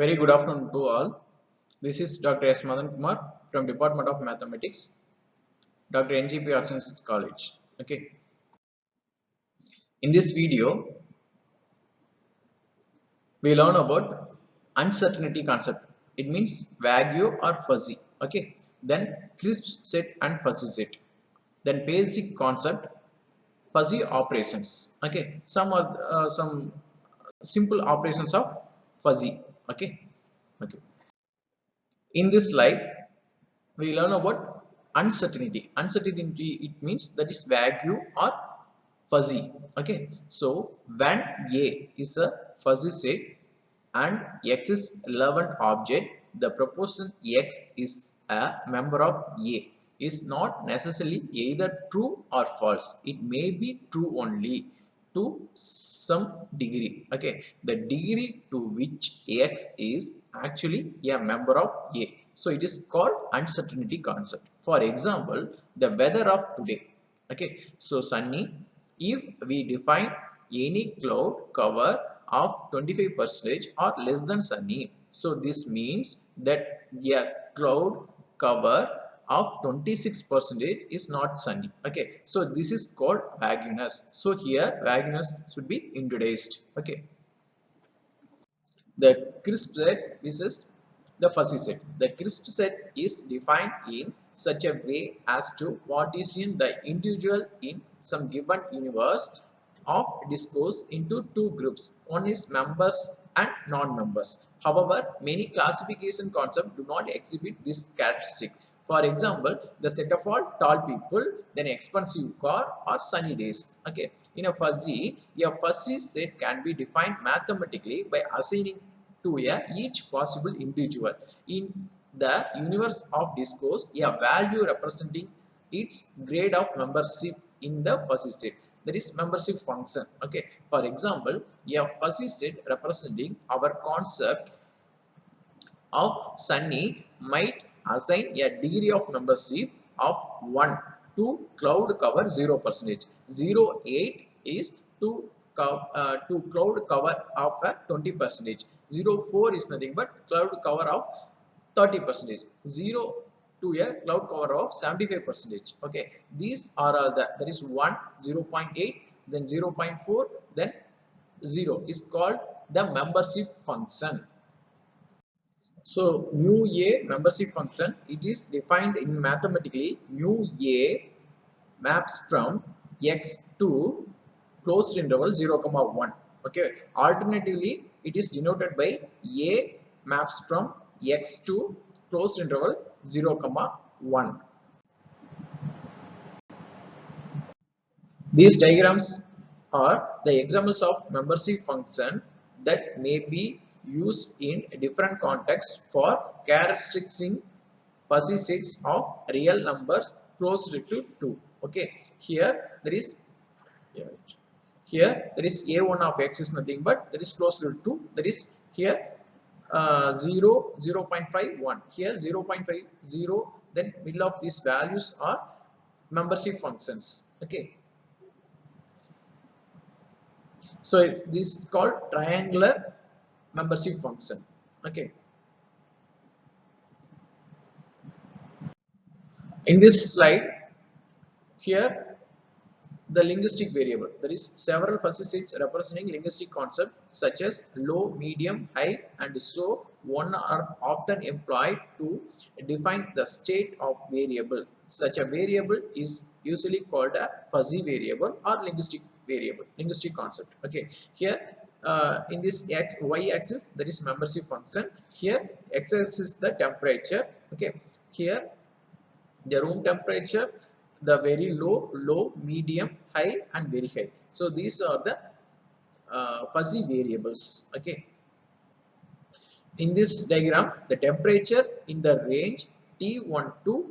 Very good afternoon to all. This is Dr. S. Madan Kumar from Department of Mathematics, Dr. NGP Arts Sciences College. Okay. In this video, we learn about uncertainty concept. It means vague or fuzzy. Okay. Then crisp set and fuzzy set. Then basic concept, fuzzy operations. Okay. Some simple operations of fuzzy. Okay. Okay. In this slide, we learn about uncertainty. Uncertainty, it means that is vague or fuzzy. Okay, so when A is a fuzzy set and X is relevant object, the proportion X is a member of A is not necessarily either true or false. It may be true only to some degree. Okay, the degree to which X is actually a member of A. So it is called uncertainty concept. For example, the weather of today. Okay, so sunny. If we define any cloud cover of 25% or less than sunny, so this means that a cloud cover of 26% is not sunny. Okay, so this is called vagueness. So here vagueness should be introduced. Okay. The crisp set is the fuzzy set. The crisp set is defined in such a way as to partition the individual in some given universe of discourse into two groups. One is members and non-members. However, many classification concepts do not exhibit this characteristic. For example, the set of all tall people, then expensive car or sunny days. Okay. In a fuzzy set can be defined mathematically by assigning to each possible individual in the universe of discourse a value representing its grade of membership in the fuzzy set. That is membership function. Okay. For example, a fuzzy set representing our concept of sunny might assign a degree of membership of 1 to cloud cover 0%. 0.8 is to cloud cover of 20%. 0.4 is nothing but cloud cover of 30%. 0 to a cloud cover of 75%. Okay, these are all that is 1, 0.8, then 0.4, then 0 is called the membership function. So mu A membership function, it is defined in mathematically. Mu A maps from X to closed interval 0, 1. Okay. Alternatively, it is denoted by A maps from X to closed interval 0, 1. These diagrams are the examples of membership function that may be used in different contexts for characterizing fuzzy sets of real numbers close to 2. Okay, here there is a1 of x is nothing but that is close to 2. That is here 0, 0.5, 1. Here 0.5, 0. Then middle of these values are membership functions. Okay. So this is called triangular membership function. Okay. In this slide, here the linguistic variable. There is several fuzzy sets representing linguistic concepts such as low, medium, high, and so one are often employed to define the state of variable. Such a variable is usually called a fuzzy variable or linguistic variable, linguistic concept. Okay, here in this y axis there is membership function. Here x axis is the temperature. Okay, here the room temperature, the very low, medium, high, and very high. So these are the fuzzy variables. Okay. In this diagram, the temperature in the range T1 to,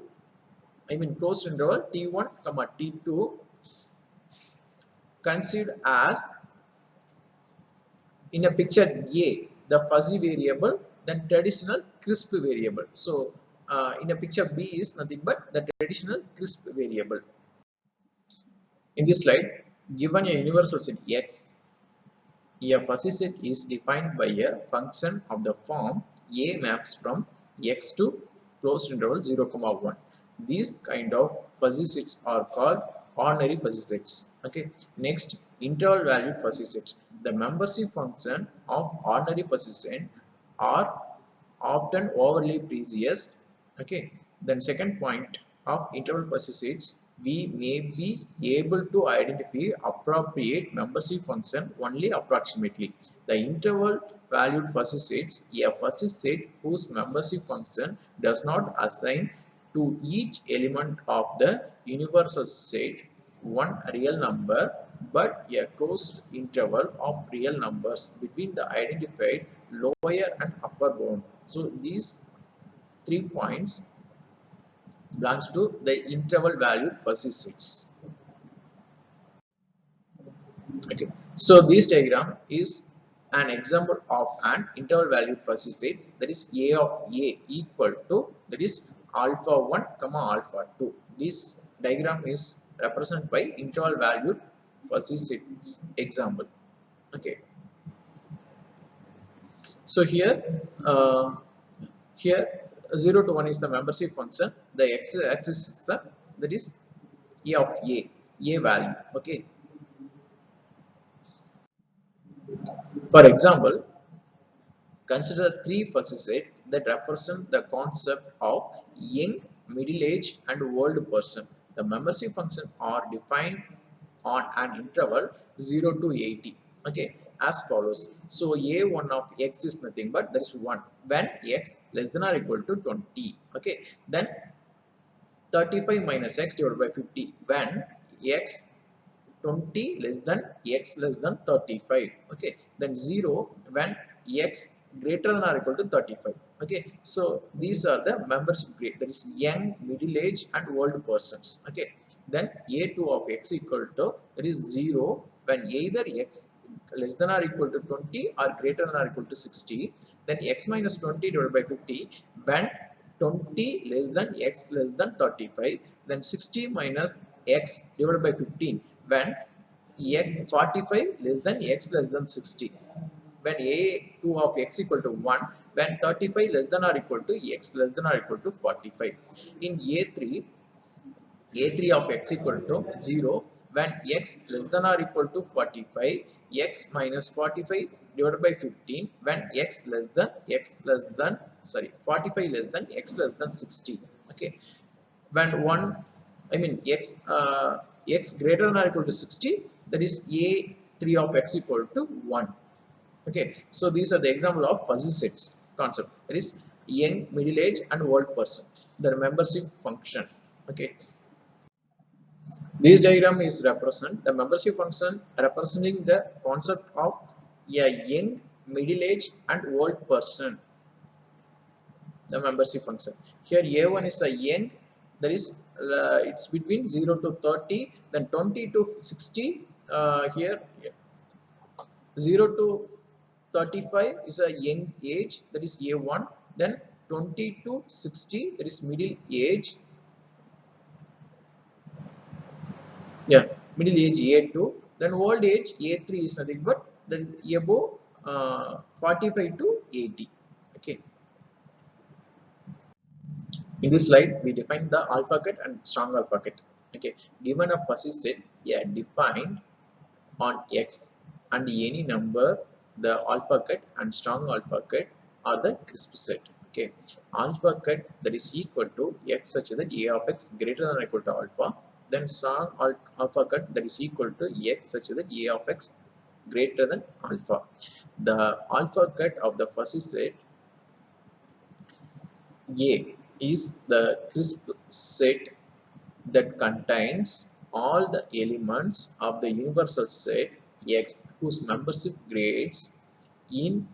closed interval T1, T2 considered as in a picture A, the fuzzy variable, then traditional crisp variable. So in a picture B is nothing but the traditional crisp variable. In this slide, given a universal set X, A fuzzy set is defined by a function of the form a maps from x to closed interval 0, 1. These kind of fuzzy sets are called ordinary fuzzy sets. Okay. Next, interval valued fuzzy sets. The membership function of ordinary fuzzy set are often overly precious. Okay. Then second point of interval fuzzy sets, we may be able to identify appropriate membership function only approximately. The interval valued fuzzy sets, a fuzzy set whose membership function does not assign to each element of the universal set one real number but a closed interval of real numbers between the identified lower and upper bound. So these 3 points belongs to the interval valued fuzzy sets. Okay, so this diagram is an example of an interval valued fuzzy set, that is a of a equal to, that is alpha 1 comma alpha 2. This diagram is represented by interval valued fuzzy sets example. Okay, so here 0 to 1 is the membership function, the x-axis is the, that is a of a value. Okay, for example, consider three fuzzy sets that represent the concept of young, middle-aged, and old person. The membership functions are defined on an interval 0 to 80. Okay, as follows. So a1 of x is nothing but there is 1 when x less than or equal to 20. Okay, then 35 minus x divided by 50 when x 20 less than x less than 35. Okay, then 0 when x greater than or equal to 35. Okay, so these are the membership grade, that is young, middle age, and old persons. Okay, then a2 of x equal to, that is 0 when either x less than or equal to 20 or greater than or equal to 60. Then x minus 20 divided by 50 when 20 less than x less than 35. Then 60 minus x divided by 15 when x 45 less than x less than 60. When a2 of x equal to 1 when 35 less than or equal to x less than or equal to 45. In a3 of x equal to 0 when x less than or equal to 45, x minus 45 divided by 15 when x less than, sorry, 45 less than x less than 60. Okay, when one, I mean x greater than or equal to 60, that is a3 of x equal to 1. Okay, so these are the example of fuzzy sets concept, that is young, middle age, and old person, the membership function. Okay, this diagram is represent the membership function representing the concept of a young, middle age, and old person, the membership function. Here a1 is a young, that is it's between 0 to 30, then 20 to 60. Here 0 to 35 is a young age, that is a1. Then 20 to 60, that is middle age. Yeah, middle age a2. Then old age a3 is nothing but the above 45 to 80. Okay, in this slide we define the alpha cut and strong alpha cut. Okay, given a fuzzy set, yeah, defined on x and any number, the alpha cut and strong alpha cut are the crisp set. Okay, alpha cut that is equal to x such that a of x greater than or equal to alpha. Then strong alpha cut that is equal to x such that a of x greater than alpha. The alpha cut of the fuzzy set A is the crisp set that contains all the elements of the universal set X whose membership grades in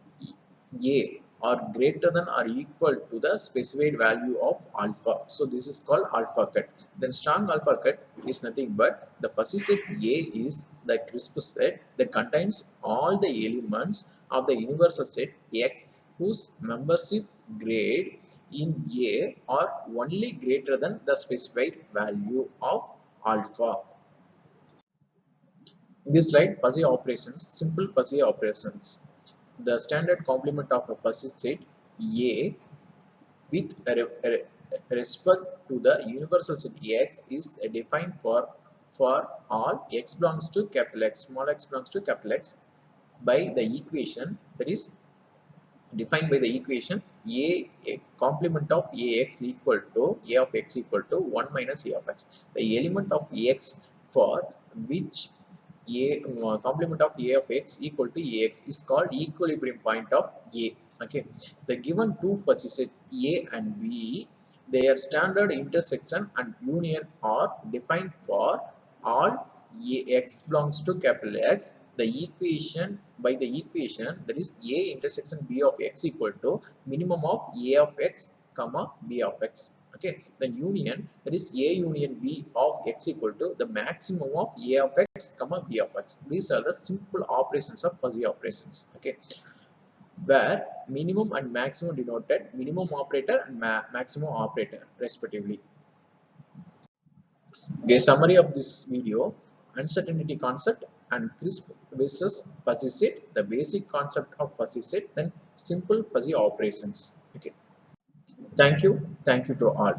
A are greater than or equal to the specified value of alpha. So this is called alpha cut. Then strong alpha cut is nothing but the fuzzy set A is the crisp set that contains all the elements of the universal set X whose membership grade in A are only greater than the specified value of alpha. In this slide, fuzzy operations, simple fuzzy operations. The standard complement of a fuzzy set A with respect to the universal set X is defined for all x belongs to capital X, small x belongs to capital X by the equation that is defined by the equation a complement of ax equal to a of x equal to 1 minus a of x. The element of x for which a complement of a of x equal to ax is called equilibrium point of a. Okay, the given two fuzzy sets a and b, their standard intersection and union are defined for all x belongs to capital X. The equation by the equation that is a intersection b of x equal to minimum of a of x comma b of x. Okay, the union that is a union b of x equal to the maximum of a of x comma b of x. These are the simple operations of fuzzy operations. Okay, where minimum and maximum denoted minimum operator and maximum operator respectively. A summary of this video: uncertainty concept and crisp versus fuzzy set, the basic concept of fuzzy set, then simple fuzzy operations. Okay, thank you to all.